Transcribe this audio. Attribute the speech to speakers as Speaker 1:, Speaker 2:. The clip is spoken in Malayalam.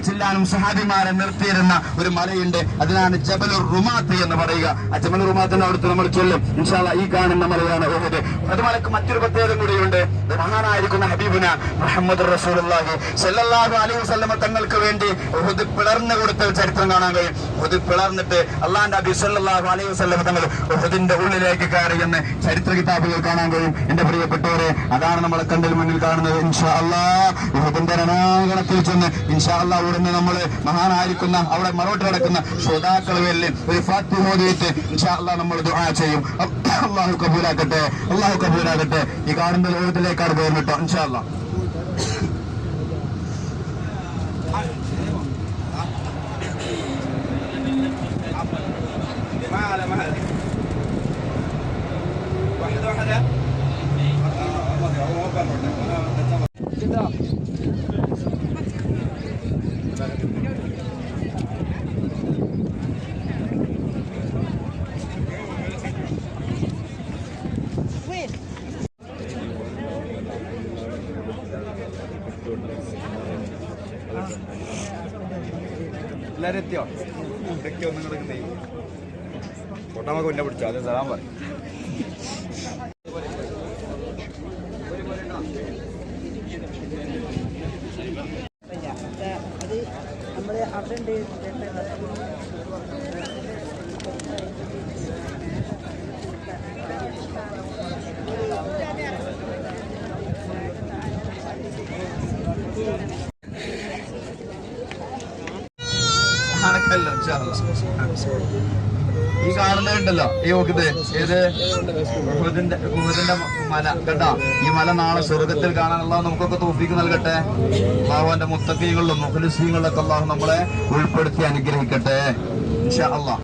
Speaker 1: ചെല്ലാനും സഹാബിമാരെ നിർത്തിയിരുന്ന ഒരു മലയുണ്ട്. അതിനാണ് ജബലുർ റുമാത്ത് എന്ന് പറയുക. ആ ജബലുർ റുമാത്തിന്റെ അടുത്ത് നമ്മൾ ചൊല്ലും ഇൻഷാ അല്ലാഹ്. ഈ കാണുന്ന മലയാണ് ഉഹദ്. അതുപോലെ മറ്റൊരു പ്രത്യേകത കൂടിയുണ്ട്. മഹാനായിരിക്കുന്ന ഹബീബുന മുഹമ്മദ് റസൂലുള്ളാഹി സ്വല്ലല്ലാഹു അലൈഹി വസല്ലം തങ്ങൾക്ക് വേണ്ടി ഉഹദ് പിളർന്നു കൊടുത്ത ചരിത്രം കാണാൻ കഴിയും. ഉഹദ് പിളർന്നിട്ട് അല്ലാഹുവിന്റെ നബി സ്വല്ലല്ലാഹു അലൈഹി വസല്ലം തങ്ങൾ ഉഹദിന്റെ ഉള്ളിലേക്ക് കയറി എന്ന് ചരിത്ര കിതാബുകൾ കാണാൻ കഴിയും. എന്റെ പ്രിയപ്പെട്ടവരെ, അതാണ് നമ്മളെ കണ്ടിൽ മുന്നിൽ കാണുന്നത്. ഇൻഷാ അല്ലാഹ് ഉഹദിന്റെ രണാങ്കണത്തിൽ ചെന്ന് ഇൻഷാ അല്ലാഹ് ഉടനെ നമ്മള് മഹാനായിരിക്കുന്ന അവിടെ മറോട്ട് കിടക്കുന്ന ശ്രോതാക്കൾ വേണ്ടി ഒരു ഫാത്തിഹ ഓതിയിട്ട് ഇൻഷാ അല്ലാഹ് നമ്മൾ ദുആ ചെയ്യും. അല്ലാഹു കബൂലാക്കട്ടെ, അല്ലാഹു കബൂലാക്കട്ടെ. ഈ കാണുന്ന ലോകത്തിലേക്കാണ് പോകുന്നത് കേട്ടോ ഇൻഷാ അല്ലാഹ്. എല്ലാവരും എത്തിയോ? ഇതൊക്കെ ഒന്നും കിടക്കുന്നേ പൊട്ടാമൊക്കെ മുന്നേ പിടിച്ചോ. അത് തരാൻ പറയും.
Speaker 2: അത് നമ്മള് അവിടെ ഉണ്ട്.
Speaker 1: ഈ കാണുന്നുണ്ടല്ലോ ഈ നോക്കുന്നത് ഏത് ഉഹദിന്റെ മല കേട്ടോ. ഈ മല നാളെ സ്വർഗത്തിൽ കാണാനുള്ള നമുക്കൊക്കെ തൗഫീഖ് നൽകട്ടെ. അല്ലാഹുവിന്റെ മുത്തഖീകളിലും മുഖ്ലിസീങ്ങളിലൊക്കെ അല്ലാഹു നമ്മളെ ഉൾപ്പെടുത്തി അനുഗ്രഹിക്കട്ടെ ഇൻഷാ അല്ലാഹ്.